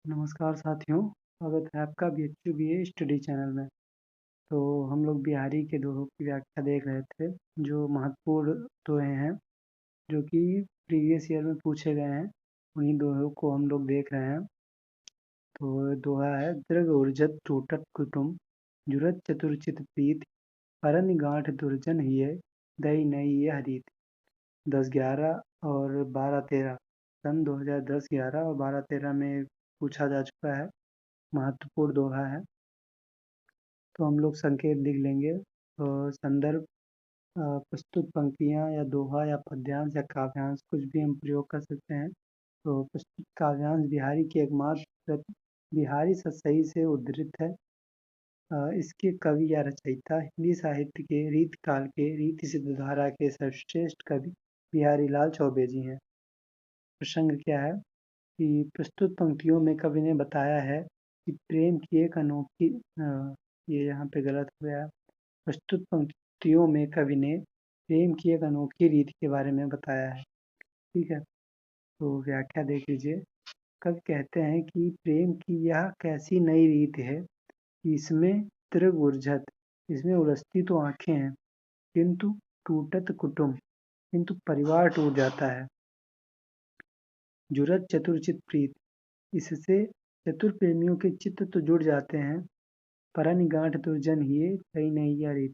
नमस्कार साथियों, स्वागत है आपका बीएचयू बीए स्टडी चैनल में। तो हम लोग बिहारी के दोहों की व्याख्या देख रहे थे, जो महत्वपूर्ण दोहे हैं, जो कि प्रीवियस ईयर में पूछे गए हैं। उन्हीं दोहों को हम लोग देख रहे हैं। तो दोहा है, दृढ़ ऊर्जत टूटत कुटुम, जुरत चतुरचित प्रीत, परन गांठ दुर्जन हिय, दई नई ये हरीत। 10-11 और 12-13 सन 2010-11 और 12-13 में पूछा जा चुका है। महत्वपूर्ण दोहा है। तो हम लोग संकेत लिख लेंगे। संदर्भ प्रस्तुत पंक्तियाँ या दोहा या पद्यांश या काव्यांश कुछ भी हम प्रयोग कर सकते हैं। तो प्रस्तुत काव्यांश बिहारी की एकमात्र बिहारी सतसई से उद्धृत है। इसके कवि या रचयिता हिंदी साहित्य के रीत काल के रीति सिद्ध धारा के सर्वश्रेष्ठ कवि बिहारी लाल चौबे जी हैं। प्रसंग क्या है कि प्रस्तुत पंक्तियों में कवि ने बताया है कि प्रेम की एक अनोखी ये यहाँ पे गलत हो गया। प्रस्तुत पंक्तियों में कवि ने प्रेम की एक अनोखी रीति के बारे में बताया है। ठीक है, तो व्याख्या देख लीजिए। कवि कहते हैं कि प्रेम की यह कैसी नई रीत है कि इसमें दृढ़ ऊर्जत, इसमें उलझती तो आंखें हैं, किंतु टूटत कुटुम्ब, किंतु परिवार टूट जाता है। जुरत चतुरचित प्रीत, इससे चतुर प्रेमियों के चित्त तो जुड़ जाते हैं। परन गांठ दुर्जन हिये कई नैया रीत,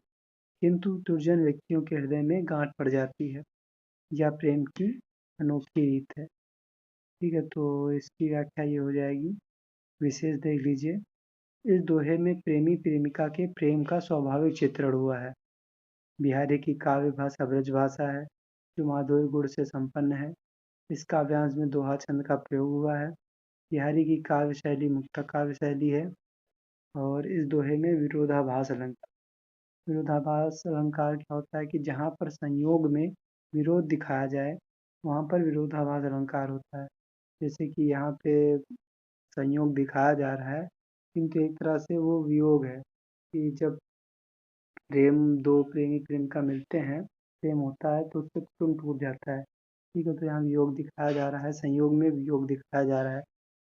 किंतु दुर्जन व्यक्तियों के हृदय में गांठ पड़ जाती है। यह प्रेम की अनोखी रीत है। ठीक है, तो इसकी व्याख्या ये हो जाएगी। विशेष देख लीजिए। इस दोहे में प्रेमी प्रेमिका के प्रेम का स्वाभाविक चित्रण हुआ है। बिहारी की काव्य भाषा ब्रज भाषा है, जो माधुर्य गुण से संपन्न है। इस काव्यांश में दोहा छंद का प्रयोग हुआ है। बिहारी की काव्य शैली मुक्त काव्य शैली है। और इस दोहे में विरोधाभास अलंकार, विरोधाभास अलंकार क्या होता है कि जहाँ पर संयोग में विरोध दिखाया जाए, वहाँ पर विरोधाभास अलंकार होता है। जैसे कि यहाँ पे संयोग दिखाया जा रहा है, किंतु एक तरह से वो वियोग है कि जब प्रेम दो प्रेमी प्रेमिका मिलते हैं, प्रेम होता है तो उससे कुटुम्ब टूट जाता है। ठीक है, तो यहाँ वियोग दिखाया जा रहा है, संयोग में वियोग दिखाया जा रहा है,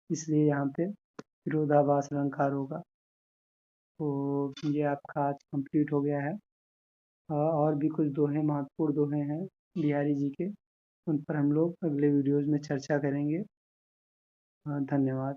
इसलिए यहाँ पे विरोधाभास अलंकार होगा। तो ये आपका आज कंप्लीट हो गया है। और भी कुछ दोहे महत्वपूर्ण दोहे हैं बिहारी जी के, उन पर हम लोग अगले वीडियोज़ में चर्चा करेंगे। धन्यवाद।